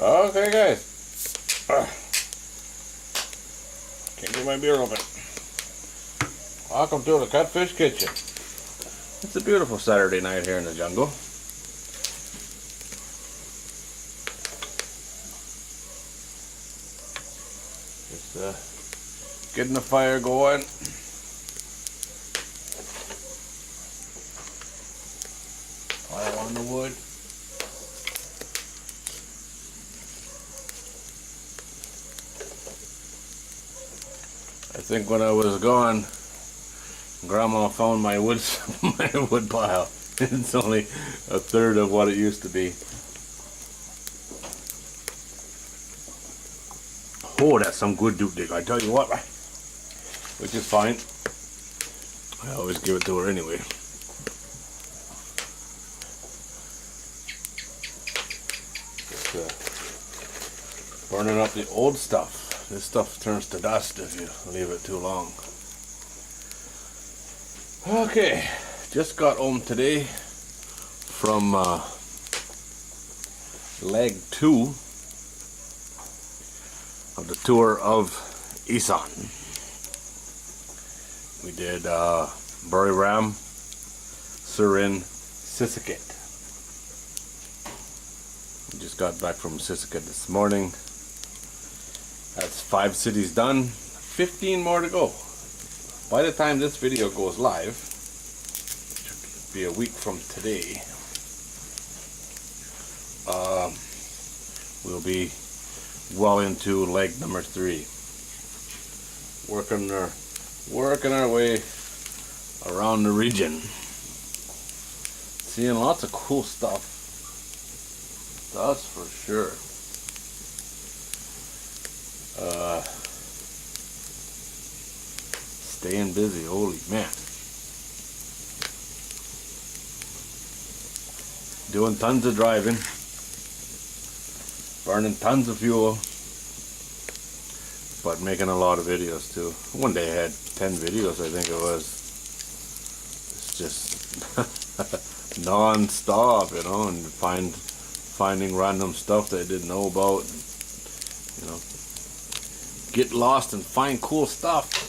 Okay, guys. Can't get my beer open. Welcome to the Catfish Kitchen. It's a beautiful Saturday night here in the jungle. Just getting the fire going. Fire on the wood. I think when I was gone, Grandma found my wood pile. It's only a third of what it used to be. Oh, that's some good doop dig, I tell you what. Which is fine. I always give it to her anyway. Just burning up the old stuff. This stuff turns to dust if you leave it too long. Okay, just got home today from leg 2 of the tour of Issan. We did Buriram, Surin, Sisaket. We just got back from Sisaket this morning. That's 5 cities done, 15 more to go. By the time this video goes live, which will be a week from today, we'll be well into leg number 3. Working our way around the region. Seeing lots of cool stuff. That's for sure. Staying busy, holy man. Doing tons of driving, burning tons of fuel, but making a lot of videos too. One day I had 10 videos, I think it was. It's just non-stop, you know, and finding random stuff that I didn't know about. You know, get lost and find cool stuff.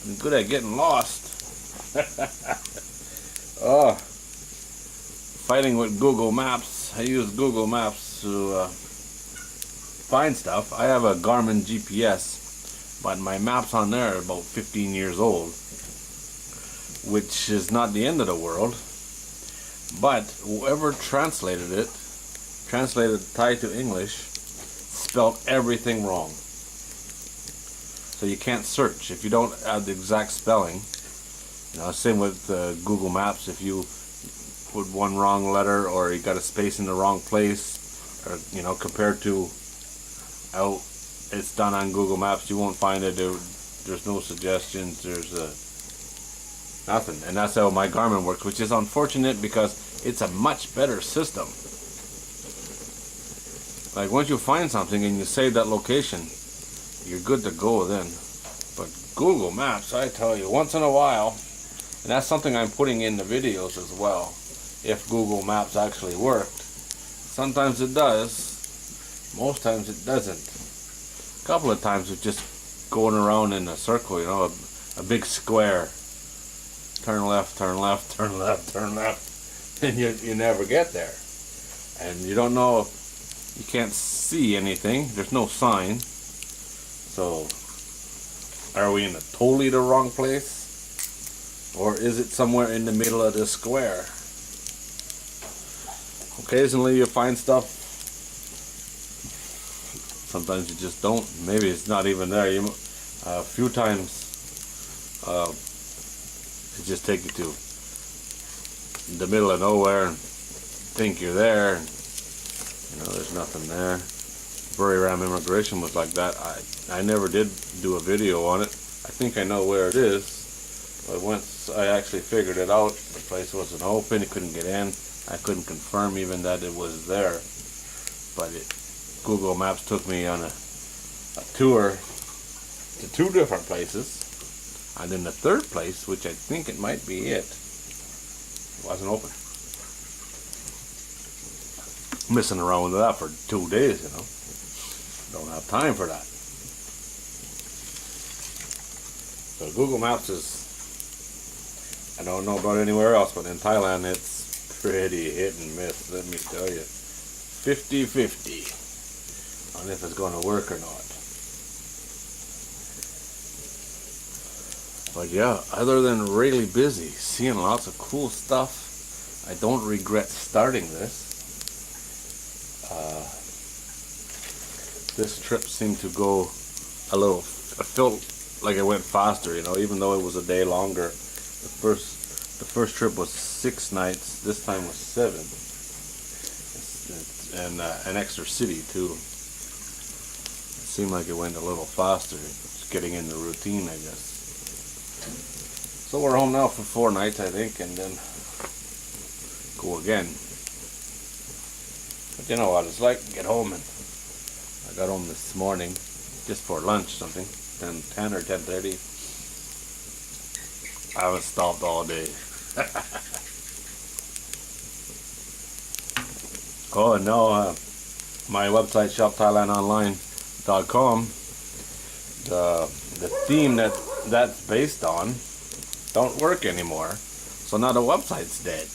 I'm good at getting lost. Oh, fighting with Google Maps. I use Google Maps to find stuff. I have a Garmin GPS, but my maps on there are about 15 years old, which is not the end of the world. But whoever translated Thai to English, spelled everything wrong. So you can't search if you don't add the exact spelling. You know, same with Google Maps. If you put one wrong letter or you got a space in the wrong place, or you know, compared to how it's done on Google Maps, you won't find it. There's no suggestions. There's nothing, and that's how my Garmin works, which is unfortunate because it's a much better system. Like once you find something and you save that location, you're good to go then. But Google Maps, I tell you, once in a while, and that's something I'm putting in the videos as well, if Google Maps actually worked. Sometimes it does, most times it doesn't. A couple of times it's just going around in a circle, you know, a big square. Turn left, turn left, turn left, turn left, and you never get there. And you don't know, you can't see anything, there's no sign. So, are we in totally the wrong place? Or is it somewhere in the middle of the square? Occasionally you find stuff. Sometimes you just don't. Maybe it's not even there. A few times it just take you to the middle of nowhere and think you're there. You know, there's nothing there. Buriram immigration was like that. I never did do a video on it. I think I know where it is, but once I actually figured it out, the place wasn't open, you couldn't get in. I couldn't confirm even that it was there. But Google Maps took me on a tour to 2 different places, and then the third place, which I think it might be it, wasn't open. messing around with that for 2 days, you know. Don't have time for that. So Google Maps is, I don't know about anywhere else, but in Thailand it's pretty hit and miss, let me tell you. 50-50 on if it's going to work or not. But yeah, other than really busy, seeing lots of cool stuff, I don't regret starting this. This trip seemed to go a little, I felt like it went faster, you know, even though it was a day longer. The first trip was 6 nights, this time was 7. And an extra city too. It seemed like it went a little faster, just getting in the routine, I guess. So we're home now for 4 nights, I think, and then go again. But you know what it's like, get home, and I got home this morning just for lunch, something, 10 or 10:30. I haven't stopped all day. Oh, and now my website, shopthailandonline.com, the theme that's based on don't work anymore, so now the website's dead.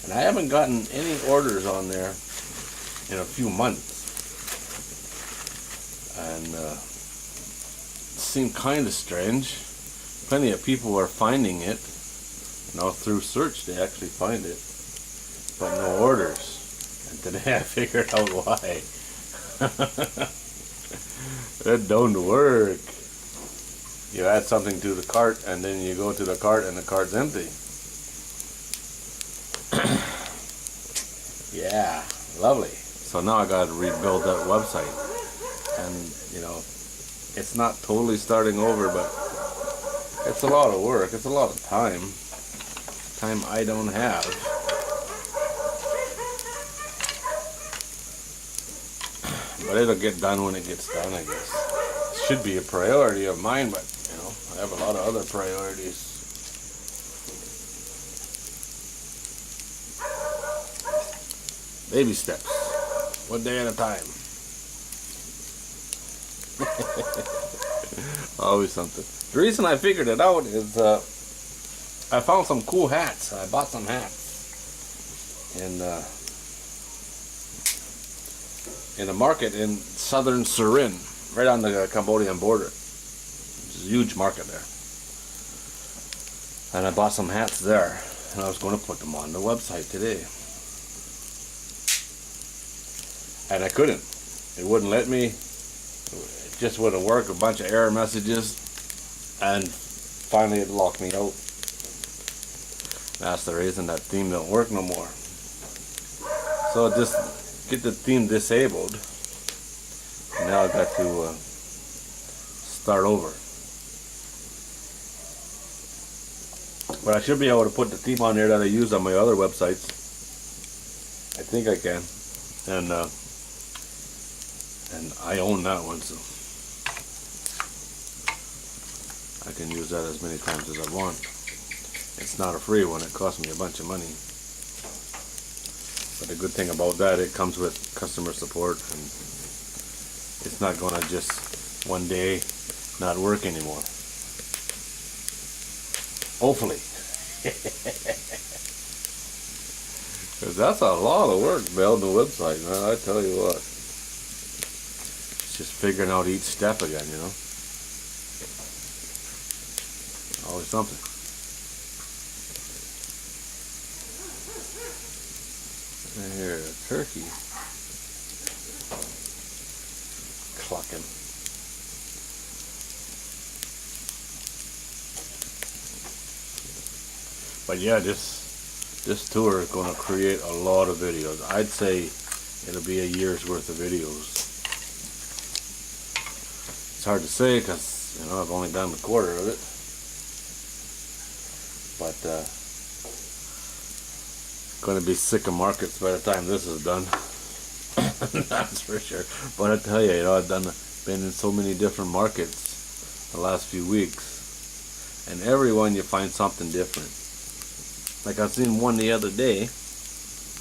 And I haven't gotten any orders on there in a few months. And it seemed kind of strange. Plenty of people are finding it. You know, through search they actually find it. But no orders. And today I figured out why. It don't work. You add something to the cart and then you go to the cart and the cart's empty. Yeah, lovely. So now I gotta rebuild that website. And you know, it's not totally starting over, but it's a lot of work, it's a lot of time I don't have. But it'll get done when it gets done, I guess. It should be a priority of mine, but you know, I have a lot of other priorities. Baby steps, 1 day at a time. Always something. The reason I figured it out is I found some cool hats. I bought some hats in a market in southern Surin, right on the Cambodian border. It's a huge market there. And I bought some hats there, and I was going to put them on the website today. And I couldn't. It wouldn't let me. It just wouldn't work. A bunch of error messages. And finally it locked me out. That's the reason that theme don't work no more. So just get the theme disabled. And now I got to start over. But I should be able to put the theme on there that I use on my other websites. I think I can. And I own that one, so I can use that as many times as I want. It's not a free one, it costs me a bunch of money. But the good thing about that, it comes with customer support, and it's not gonna just one day not work anymore. Hopefully. Because that's a lot of work building a website, man, I tell you what. Just figuring out each step again, you know. Always something. And here, a turkey. Clucking. But yeah, this tour is going to create a lot of videos. I'd say it'll be a year's worth of videos. It's hard to say because, you know, I've only done a quarter of it. But going to be sick of markets by the time this is done. That's for sure. But I tell you, you know, I've been in so many different markets the last few weeks, and every one you find something different. Like I seen one the other day, a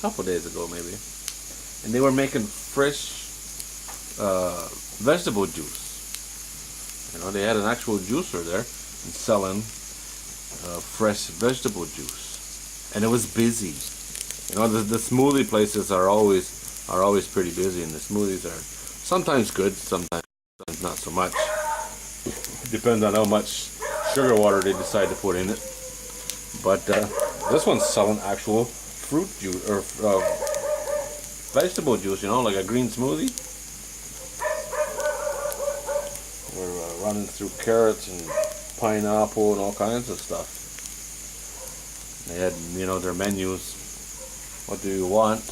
couple days ago maybe. and they were making fresh vegetable juice. You know, they had an actual juicer there and selling fresh vegetable juice, and it was busy. You know, the smoothie places are always pretty busy, and the smoothies are sometimes good, sometimes not so much. Depends on how much sugar water they decide to put in it. But this one's selling actual fruit juice or vegetable juice, you know, like a green smoothie. We're running through carrots and pineapple and all kinds of stuff. They had, you know, their menus. What do you want?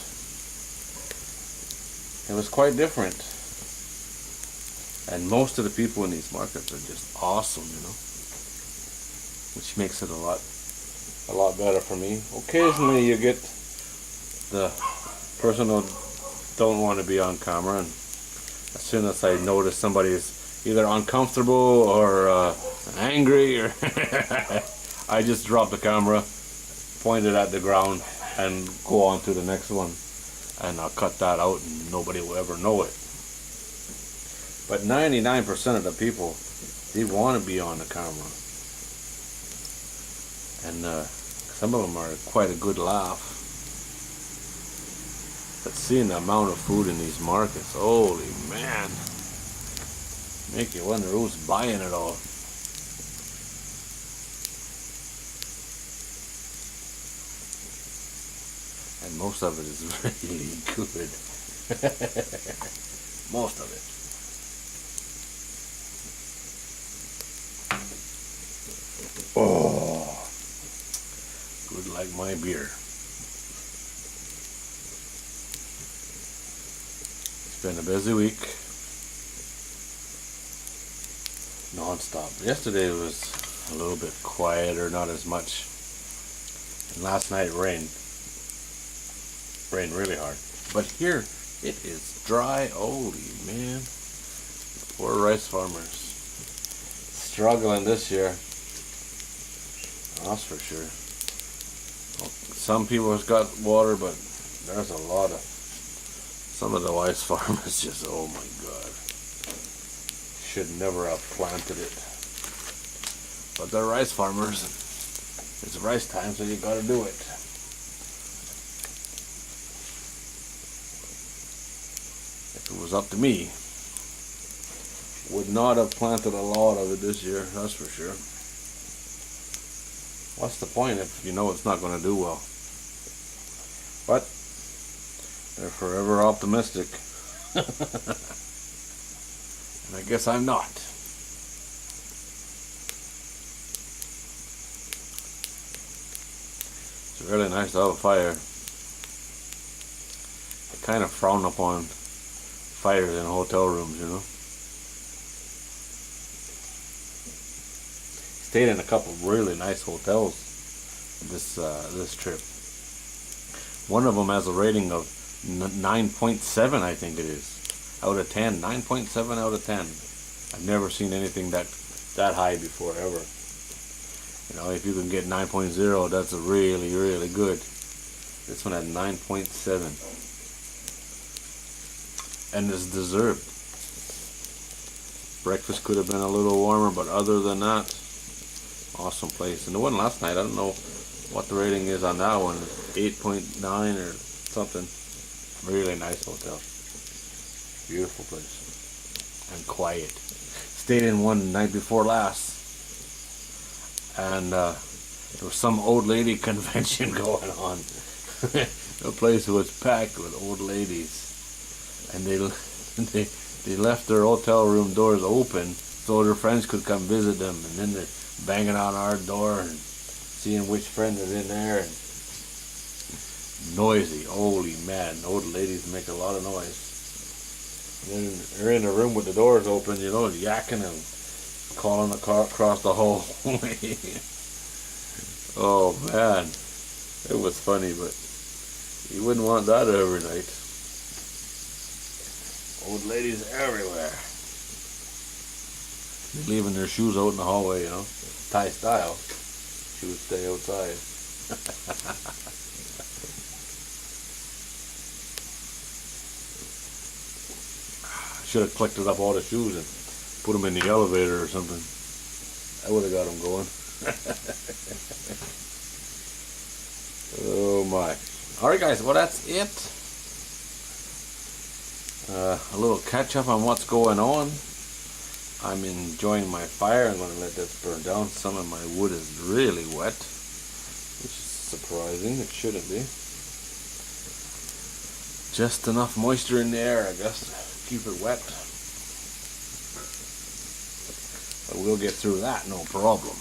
It was quite different. And most of the people in these markets are just awesome, you know, which makes it a lot better for me. Occasionally you get the person who don't want to be on camera, and as soon as I notice somebody is either uncomfortable or angry, or I just drop the camera, point it at the ground, and go on to the next one, and I'll cut that out and nobody will ever know it. But 99% of the people, they want to be on the camera. And some of them are quite a good laugh. But seeing the amount of food in these markets, holy man, make you wonder who's buying it all. And most of it is really good. Most of it. Oh, good like my beer. It's been a busy week. Non-stop. Yesterday was a little bit quieter, not as much. And last night it rained. Rained really hard. But here it is dry. Holy man. Poor rice farmers. Struggling this year. That's for sure. Well, some people have got water, but there's a lot of, some of the rice farmers just, oh my God, should never have planted it. But they're rice farmers. It's rice time, so you gotta do it. If it was up to me, would not have planted a lot of it this year, that's for sure. What's the point if you know it's not going to do well? But they're forever optimistic. And I guess I'm not. It's really nice to have a fire. I kind of frown upon fires in hotel rooms, you know. Stayed in a couple of really nice hotels this trip. One of them has a rating of 9.7, I think it is, out of 10. 9.7 out of 10. I've never seen anything that high before, ever. You know, if you can get 9.0, that's a really, really good. This one had 9.7, and it's deserved. Breakfast could have been a little warmer, but other than that, awesome place. And the one last night, I don't know what the rating is on that one, 8.9 or something. Really nice hotel. Beautiful place. And quiet. Stayed in one the night before last. And there was some old lady convention going on. The place was packed with old ladies. And they left their hotel room doors open so their friends could come visit them. And then they're banging on our door and seeing which friend is in there, and noisy. Holy man, old ladies make a lot of noise. And then they're in the room with the doors open, you know, yakking and calling the car across the hallway. Oh man, it was funny, but you wouldn't want that every night. Old ladies everywhere. They're leaving their shoes out in the hallway, you know. Thai style. Shoes stay outside. should have collected up all the shoes and put them in the elevator or something. I would have got them going. Oh my. Alright guys, well that's it. A little catch up on what's going on. I'm enjoying my fire. I'm going to let this burn down. Some of my wood is really wet, which is surprising. It shouldn't be. Just enough moisture in the air, I guess, to keep it wet. But we'll get through that, no problem.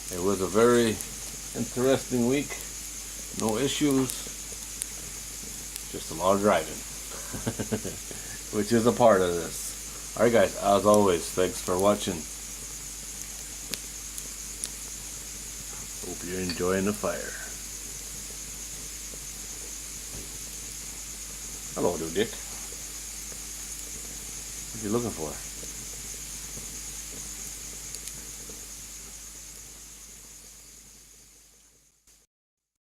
It was a very interesting week. No issues. Just a lot of driving. Which is a part of this. Alright guys, as always, thanks for watching. Hope you're enjoying the fire. Hello, dude Dick. What are you looking for?